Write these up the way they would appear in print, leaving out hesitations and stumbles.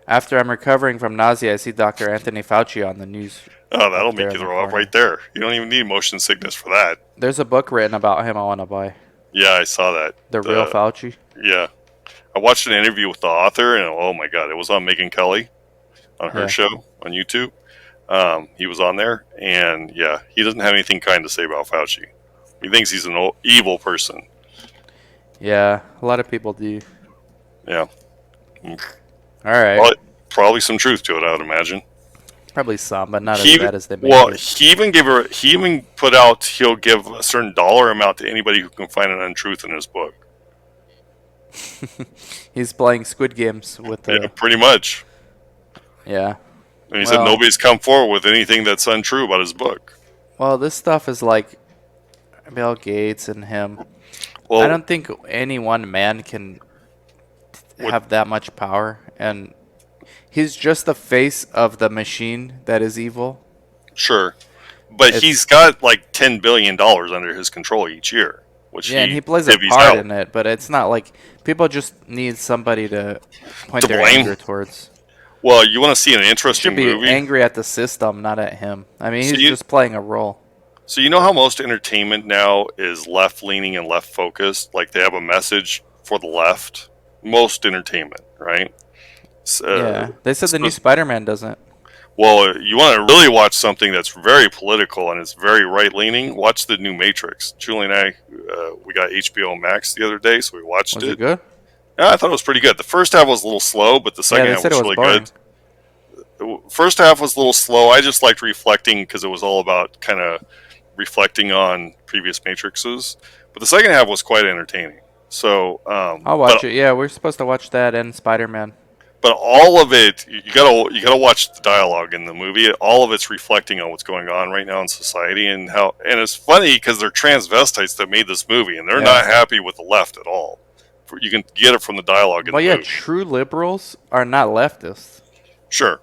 After I'm recovering from nausea, I see Dr. Anthony Fauci on the news Oh, that'll up there make you in the throw up corner. right there. You don't even need motion sickness for that. There's a book written about him I want to buy. Yeah, I saw that. The Real The Fauci. yeah, I watched an interview with the author, and oh my god, it was on Megan Kelly on her Yeah. show on YouTube. He was on there, and yeah, he doesn't have anything kind to say about Fauci. He thinks he's an evil person. Yeah, a lot of people do. Yeah, All right. probably some truth to it, I would imagine. Probably some, but not as He bad as they make well, it. he even put out he'll give a certain dollar amount to anybody who can find an untruth in his book. He's playing Squid Games with Yeah, the. pretty much. Yeah. And he said Well, nobody's come forward with anything that's untrue about his book. well, this stuff is like Bill Gates and him. Well, I don't think any one man can What- have that much power, and he's just the face of the machine that is evil. sure, but It's- he's got like $10 billion under his control each year, which Yeah, and he plays a divvies part out. in it, but it's not like people just need somebody to point To their blame? anger towards. Well, you want to see an Should interesting be movie? angry at the system, not at him. I mean, So he's you- just playing a role. So you know how most entertainment now is left leaning and left focused, like they have a message for the left. Most entertainment, right? Yeah, they said the new so- Spider-Man doesn't. Well, you want to really watch something that's very political and it's very right leaning. Watch the new Matrix. Julie and I, we got HBO Max the other day, so we watched Was it. it good? Yeah, I thought it was pretty good. The first half was a little slow, but the Yeah, second they half said was it was really boring. good. The first half was a little slow. I just liked reflecting because it was all about kind of reflecting on previous Matrixes. But the second half was quite entertaining. So, I'll watch it. Yeah, we're supposed to watch that and Spider-Man. but all of it, you gotta watch the dialogue in the movie. All of it's reflecting on what's going on right now in society and how. And it's funny because they're transvestites that made this movie, and they're Yeah. not happy with the left at all. You can get it from the dialogue in But the yeah, movie. true liberals are not leftists. Sure.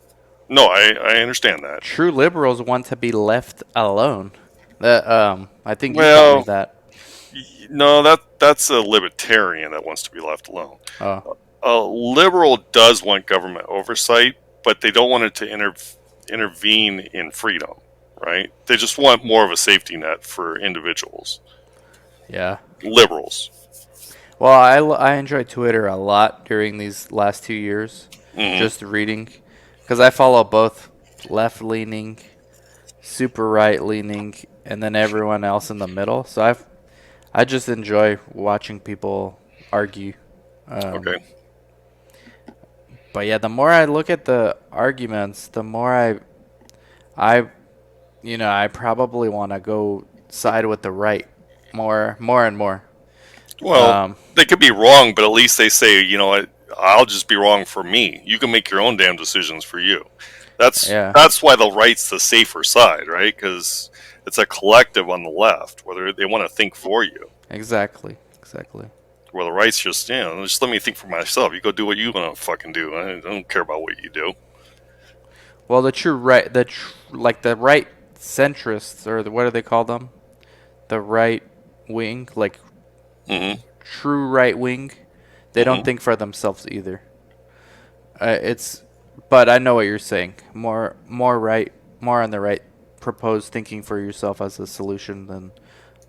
No, I understand that. True liberals want to be left alone. That I think you Well- told me that. No, that's a libertarian that wants to be left alone. Oh, A liberal does want government oversight, but they don't want it to intervene in freedom, right? They just want more of a safety net for individuals. yeah. Liberals. Well, I enjoyed Twitter a lot during these last 2 years, Mhm. just reading, because I follow both left-leaning, super right-leaning, and then everyone else in the middle. So I just enjoy watching people argue. Okay. But yeah, the more I look at the arguments, the more I probably want to go side with the right more and more. Well, Um, they could be wrong, but at least they say, you know what, I'll just be wrong for me. You can make your own damn decisions for you. Yeah. That's why the right's the safer side, right? Because it's a collective on the left, whether they want to think for you. Exactly. Where the right's just, just let me think for myself. You go do what you want to fucking do. I don't care about what you do. Well, the true right, like the right centrists, or what do they call them? The right wing, like Hmm. true right wing. They don't Mhm. think for themselves either. But I know what you're saying. More right, more on the right. Propose thinking for yourself as a solution than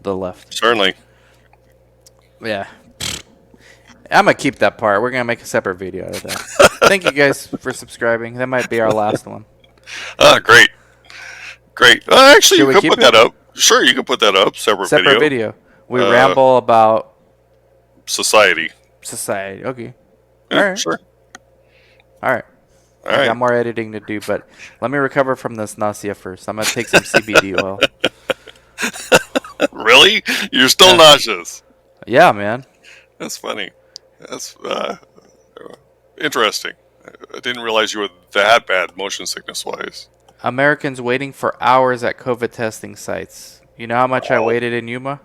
the left. Certainly. Yeah. I'm gonna keep that part. We're gonna make a separate video out of that. Thank you guys for subscribing. That might be our last one. Great. Great. Actually, Should you we could keep put it? that up. Sure, you can put that up. Separate video. We Uh, ramble about Society. society. Okay. Yeah, All right. Sure. All right. All I right. got more editing to do, but let me recover from this nausea first. I'm gonna take some CBD oil. Really? You're still Yeah. nauseous. Yeah, man. That's funny. That's interesting. I didn't realize you were that bad motion sickness wise. Americans waiting for hours at COVID testing sites. You know how much I Oh. waited in Yuma?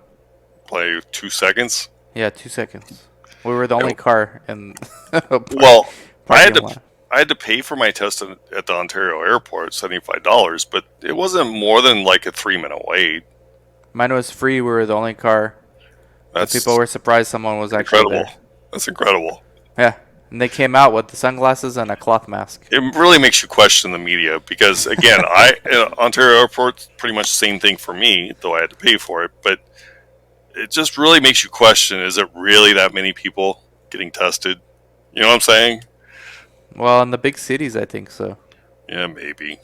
Play 2 seconds. Yeah, 2 seconds. We were the only car in. Well, I had parking to lot. I had to pay for my test at the Ontario airport, $75, but it wasn't more than like a 3 minute wait. Mine was free. We were the only car. That's People were surprised someone was actually incredible. there. That's incredible. Yeah, And they came out with the sunglasses and a cloth mask. It really makes you question the media because, again, Ontario Airport's pretty much the same thing for me, though I had to pay for it. But it just really makes you question: is it really that many people getting tested? You know what I'm saying? Well, in the big cities, I think so. Yeah, maybe.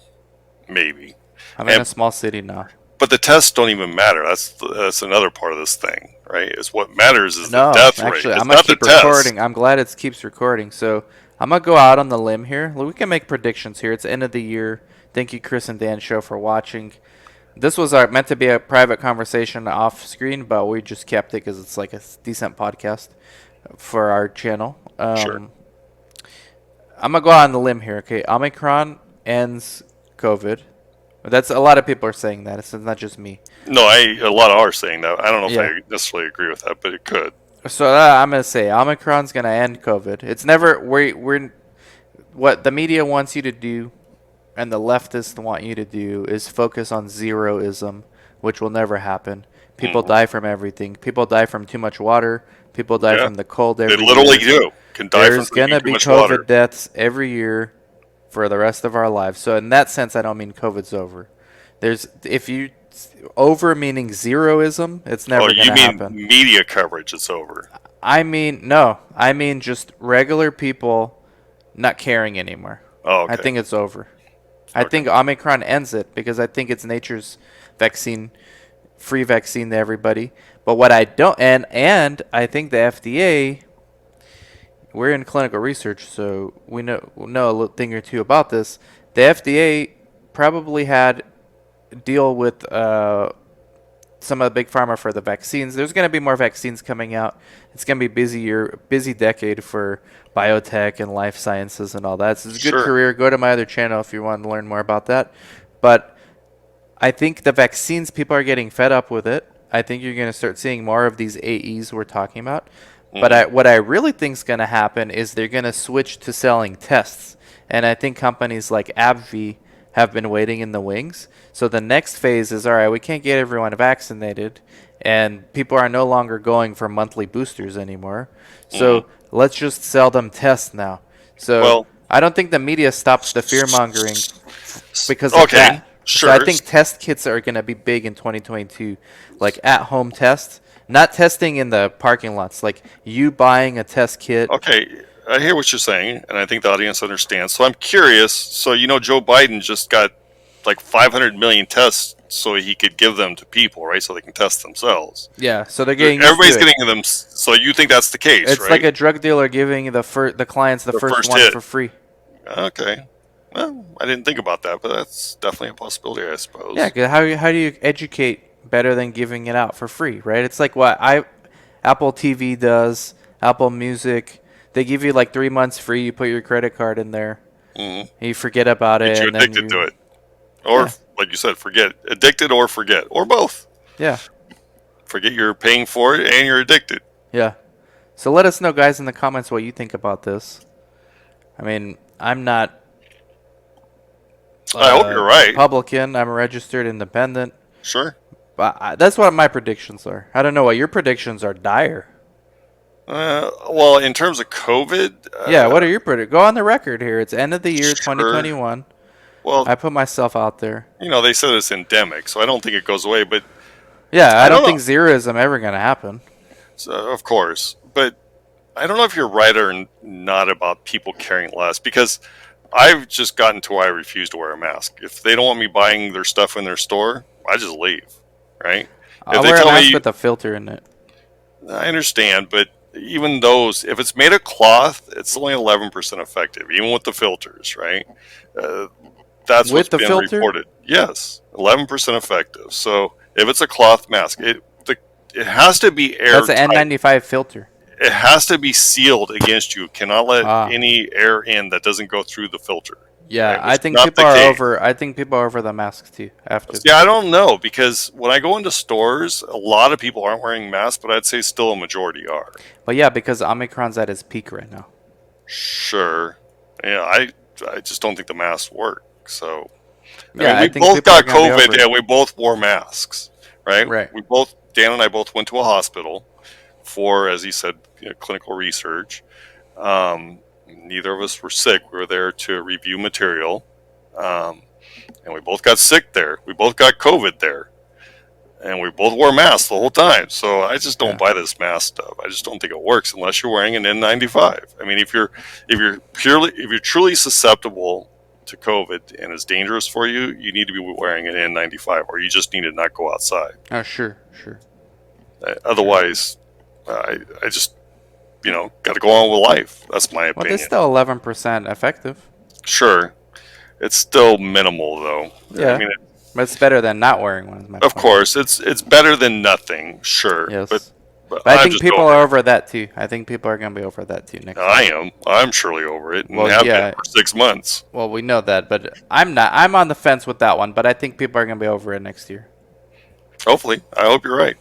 I'm in a And small city now. but the tests don't even matter. That's another part of this thing, right? Is what matters is the No, death rate. actually, It's I'm gonna not the keep test. recording. I'm glad it keeps recording. So I'm gonna go out on the limb here. We can make predictions here. It's the end of the year. Thank you, Chris and Dan Show, for watching. This was meant to be a private conversation off screen, but we just kept it because it's like a decent podcast for our channel. Sure. I'm gonna go out on the limb here. Okay, Omicron ends COVID. That's a lot of people are saying that. It's not just me. No, a lot are saying that. I don't know if Yeah. I necessarily agree with that, but it could. So I'm gonna say Omicron's gonna end COVID. It's never we're what the media wants you to do, and the leftists want you to do is focus on zeroism, which will never happen. People Mhm. die from everything. People die from too much water. People die Yeah, from the cold they every literally year. do. Can die from There's drinking gonna too be much COVID water. deaths every year for the rest of our lives. So in that sense, I don't mean COVID's over. There's if you over meaning zeroism, it's Oh, never you gonna mean happen. media coverage? It's over. I mean no, I mean just regular people not caring anymore. Oh, I okay. think it's over. I Okay. think Omicron ends it because I think it's nature's vaccine, free vaccine to everybody. But what I don't, and I think the FDA, we're in clinical research, so we know a little thing or two about this. The FDA probably had deal with some of the big pharma for the vaccines. There's going to be more vaccines coming out. It's going to be busy decade for biotech and life sciences and all that. So it's a good Sure. career. Go to my other channel if you want to learn more about that. But I think the vaccines, people are getting fed up with it. I think you're going to start seeing more of these AEs we're talking about. But Mhm. what I really think is going to happen is they're going to switch to selling tests. And I think companies like AbbVie have been waiting in the wings. So the next phase is, all right, we can't get everyone vaccinated, and people are no longer going for monthly boosters anymore. Mhm. So let's just sell them tests now. So Well, I don't think the media stops the fear mongering because of okay, that. So I sure. think test kits are going to be big in 2022, like at-home tests, not testing in the parking lots, like you buying a test kit. Okay, I hear what you're saying, and I think the audience understands. So I'm curious. So Joe Biden just got like 500 million tests so he could give them to people, right? So they can test themselves. Yeah, so they're getting used Everybody's to it. getting them. So you think that's the case, It's right? like a drug dealer giving the clients the The first first one hit. for free. Okay. Well, I didn't think about that, but that's definitely a possibility, I suppose. Yeah, 'cause how do you educate better than giving it out for free, right? It's like what Apple TV does, Apple Music. They give you like 3 months free. You put your credit card in there. Mhm. You forget about it, Get you and then addicted to you it, or yeah like you said, forget addicted or forget, or both. yeah Forget you're paying for it and you're addicted. yeah. So let us know, guys, in the comments what you think about this. I mean, I'm not I hope you're right. Republican. I'm a registered independent. Sure. But that's what my predictions are. I don't know what your predictions are. Dire. Well, in terms of COVID, Yeah, what are your predictions? Go on the record here. It's end of the year, sure. 2021. Well, I put myself out there. they said it's endemic, so I don't think it goes away. But Yeah, I I don't don't know. think zeroism ever gonna happen. So, of course, but I don't know if you're right or not about people caring less because I've just gotten to where I refuse to wear a mask. If they don't want me buying their stuff in their store, I just leave. Right? If I'll they wear a tell mask me, with a filter in it. I understand, but even those, if it's made of cloth, it's only 11% effective, even with the filters, right? Uh, that's With what's the been filter? reported. Yes, 11% effective. So if it's a cloth mask, it has to be That's an airtight. N95 filter. It has to be sealed against you. It cannot let Ah, any air in that doesn't go through the filter. yeah. Right? Which I is think not people the are case. over. I think people are over the masks too. After Yeah, I don't know because when I go into stores, a lot of people aren't wearing masks, but I'd say still a majority are. But yeah, because Omicron's at its peak right now. Sure. Yeah, I just don't think the masks work. So Yeah, I we think both people are got gonna be over COVID it. and we both wore masks, right? Right. Dan and I both went to a hospital for, as he said, clinical research. Um, Neither of us were sick. We were there to review material, um, and we both got sick there. We both got COVID there, and we both wore masks the whole time. So I just don't Yeah. buy this mask stuff. I just don't think it works unless you're wearing an N95. I mean, if you're truly susceptible to COVID and it's dangerous for you, you need to be wearing an N95, or you just need to not go outside. Oh, sure, sure. Otherwise, I just got to go on with life. That's my Well, opinion. they're still 11% effective. Sure, it's still minimal though. Yeah. I mean, But it's better than not wearing one. Is my of point. course, it's better than nothing. Sure, Yes. but But I I'm think just people going are there. over that too. I think people are going to be over that too next year. I am. I'm surely over it, and Well, have yeah. been for 6 months. Well, we know that, but I'm not. I'm on the fence with that one, but I think people are going to be over it next year. Hopefully, I hope you're right.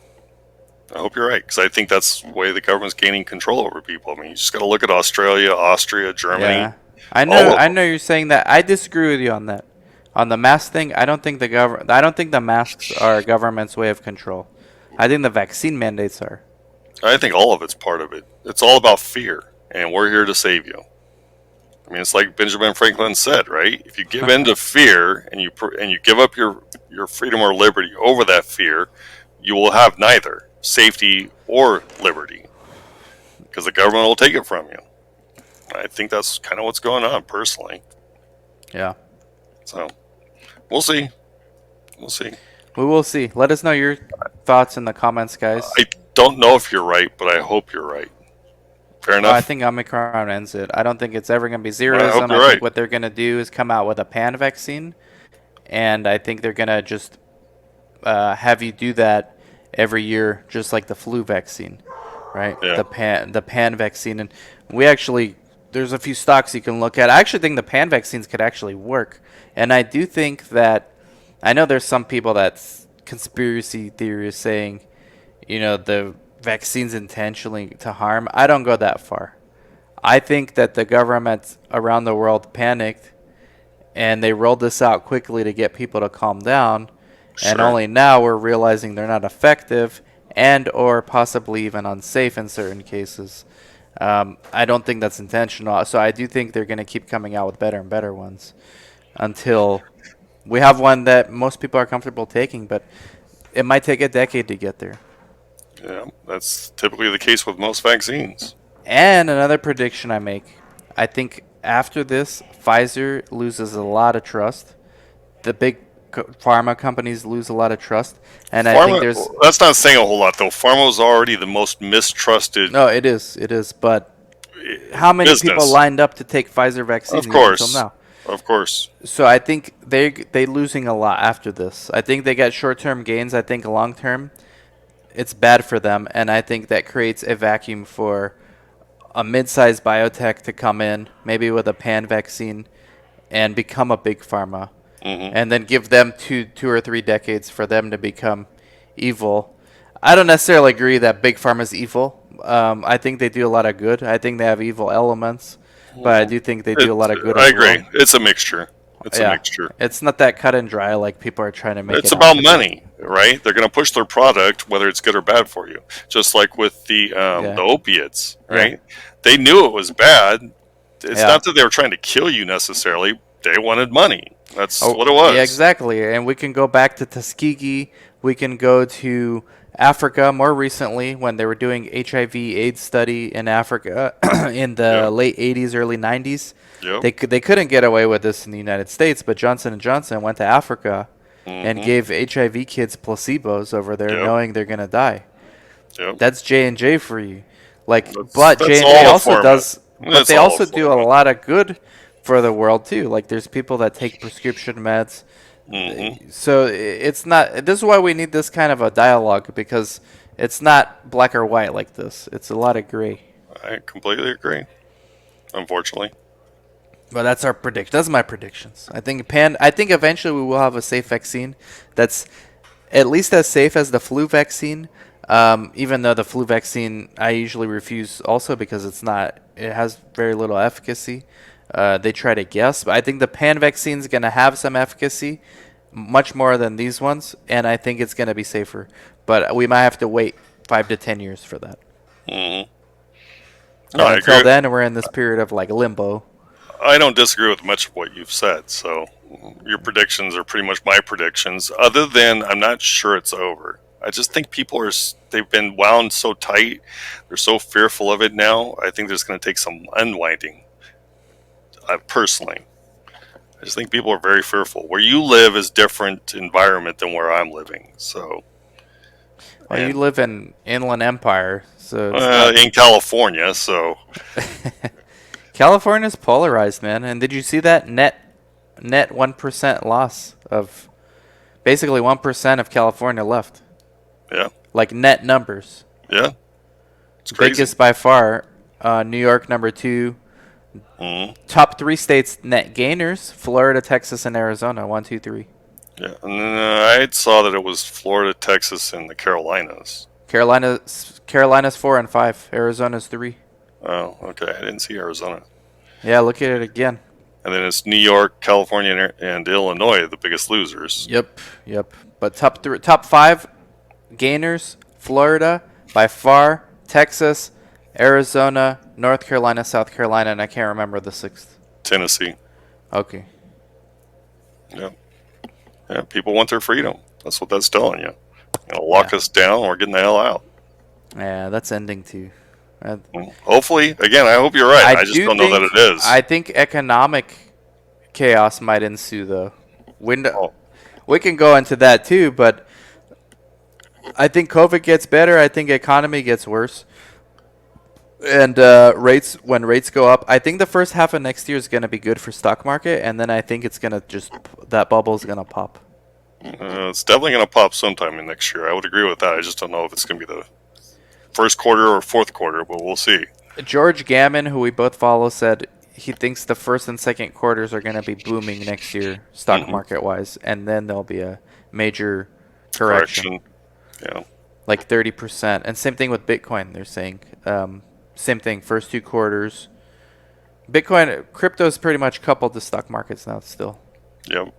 I hope you're right, because I think that's the way the government's gaining control over people. I mean, you just got to look at Australia, Austria, Germany. Yeah. I All know. of I them. know you're saying that. I disagree with you on that. On the mask thing, I don't think I don't think the masks are a government's way of control. I think the vaccine mandates are. I think all of it's part of it. It's all about fear, and we're here to save you. I mean, it's like Benjamin Franklin said, right? If you give in to fear and you give up your freedom or liberty over that fear, you will have neither safety or liberty, because the government will take it from you. I think that's kind of what's going on, personally. Yeah. So we'll see. We'll see. We will see. Let us know your thoughts in the comments, guys. I don't know if you're right, but I hope you're right. Fair Well, I enough. think Omicron ends it. I don't think it's ever going to be I hope zeroism. you're I right. think what they're going to do is come out with a pan vaccine, and I think they're going to just have you do that every year, just like the flu vaccine, right? Yeah. The pan vaccine, and we actually there's a few stocks you can look at. I actually think the pan vaccines could actually work, and I do think that I know there's some people that's conspiracy theorists saying, the vaccines intentionally to harm. I don't go that far. I think that the government around the world panicked and they rolled this out quickly to get people to calm down, and Sure. only now we're realizing they're not effective and or possibly even unsafe in certain cases. I don't think that's intentional, so I do think they're going to keep coming out with better and better ones until we have one that most people are comfortable taking, but it might take a decade to get there. Yeah, that's typically the case with most vaccines. And another prediction I make, I think after this, Pfizer loses a lot of trust. The big pharma companies lose a lot of trust, and I think there's That's not saying a whole lot, though. Pharma is already the most mistrusted no, it is, but how many business. people lined up to take Pfizer vaccines Of course. until now? Of course. So I think they losing a lot after this. I think they got short-term gains. I think long-term, it's bad for them, and I think that creates a vacuum for a mid-sized biotech to come in, maybe with a pan vaccine, and become a big pharma, and then give them two or 3 decades for them to become evil. I don't necessarily agree that big pharma is evil. I think they do a lot of good. I think they have evil elements, but I do think they do a lot of good. I as agree. well. It's a mixture. It's a Yeah. mixture. It's not that cut and dry like people are trying to make It's it about out. money, right? They're going to push their product, whether it's good or bad for you. Just like with the opiates, right? They knew it was bad. It's Yeah. not that they were trying to kill you necessarily. They wanted money. That's Oh, what it was. Yeah, exactly. And we can go back to Tuskegee. We can go to Africa more recently when they were doing HIV/AIDS study in Africa in the Yeah. late 80s, early 90s. Yep. They couldn't get away with this in the United States, but Johnson & Johnson went to Africa and gave HIV kids placebos over there, Yep. knowing they're going to die. Yep. That's J&J for you. Like, That's- but that's J&J all a also format. does, but That's they all a also do a format. lot of good for the world too. Like, there's people that take prescription meds. So it's not. This is why we need this kind of a dialogue, because it's not black or white like this. It's a lot of gray. I completely agree. Unfortunately. But that's our prediction. That's my predictions. I think eventually we will have a safe vaccine that's at least as safe as the flu vaccine. Even though the flu vaccine I usually refuse also because it's not. It has very little efficacy. They try to guess, but I think the pan vaccine is going to have some efficacy, much more than these ones, and I think it's going to be safer. But we might have to wait 5 to 10 years for that. No, And I until agree. then, we're in this period of like limbo. I don't disagree with much of what you've said. So your predictions are pretty much my predictions. Other than I'm not sure it's over. I just think people they've been wound so tight. They're so fearful of it now. I think there's going to take some unwinding. Personally, I just think people are very fearful. Where you live is different environment than where I'm living. So, Well, you and live in Inland Empire, so it's not. in California, so California's polarized, man. And did you see that net 1% loss of basically 1% of California left? yeah, Like net numbers. yeah, it's crazy. Biggest by far. New York number 2. Top 3 states net gainers: Florida, Texas, and Arizona. 1, 2, 3. Yeah, and then I saw that it was Florida, Texas, and the Carolinas. Carolina's 4 and 5. Arizona's 3. Oh, okay. I didn't see Arizona. Yeah, look at it again. And then it's New York, California, and Illinois, the biggest losers. Yep. But top 5 gainers: Florida by far, Texas, Arizona, North Carolina, South Carolina, and I can't remember the 6th. Tennessee. Okay. Yeah. Yeah, people want their freedom. That's what that's telling you. Lock us down. We're getting the hell out. Yeah, that's ending too. Hopefully, again, I hope you're right. I just don't know that it is. I think economic chaos might ensue, though. We can go into that too, but I think COVID gets better. I think economy gets worse. And when rates go up, I think the first half of next year is going to be good for stock market, and then I think it's going to that bubble is going to pop. It's definitely going to pop sometime in next year. I would agree with that. I just don't know if it's going to be the first quarter or fourth quarter, but we'll see. George Gammon, who we both follow, said he thinks the first and second quarters are going to be booming next year, stock market wise, and then there'll be a major correction. Yeah. Like 30%. And same thing with Bitcoin, they're saying. Same thing, first 2 quarters. Crypto's pretty much coupled to stock markets now still. Yep.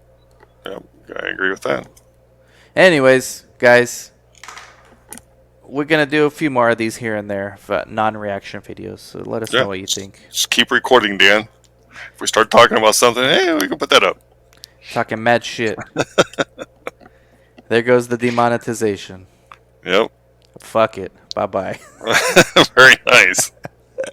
I agree with that. Anyways, guys, we're going to do a few more of these here and there, non-reaction videos. So let us know what you think. Just keep recording, Dan. If we start talking about something, hey, we can put that up. Talking mad shit. There goes the demonetization. Yep. Fuck it. Bye-bye. Very nice.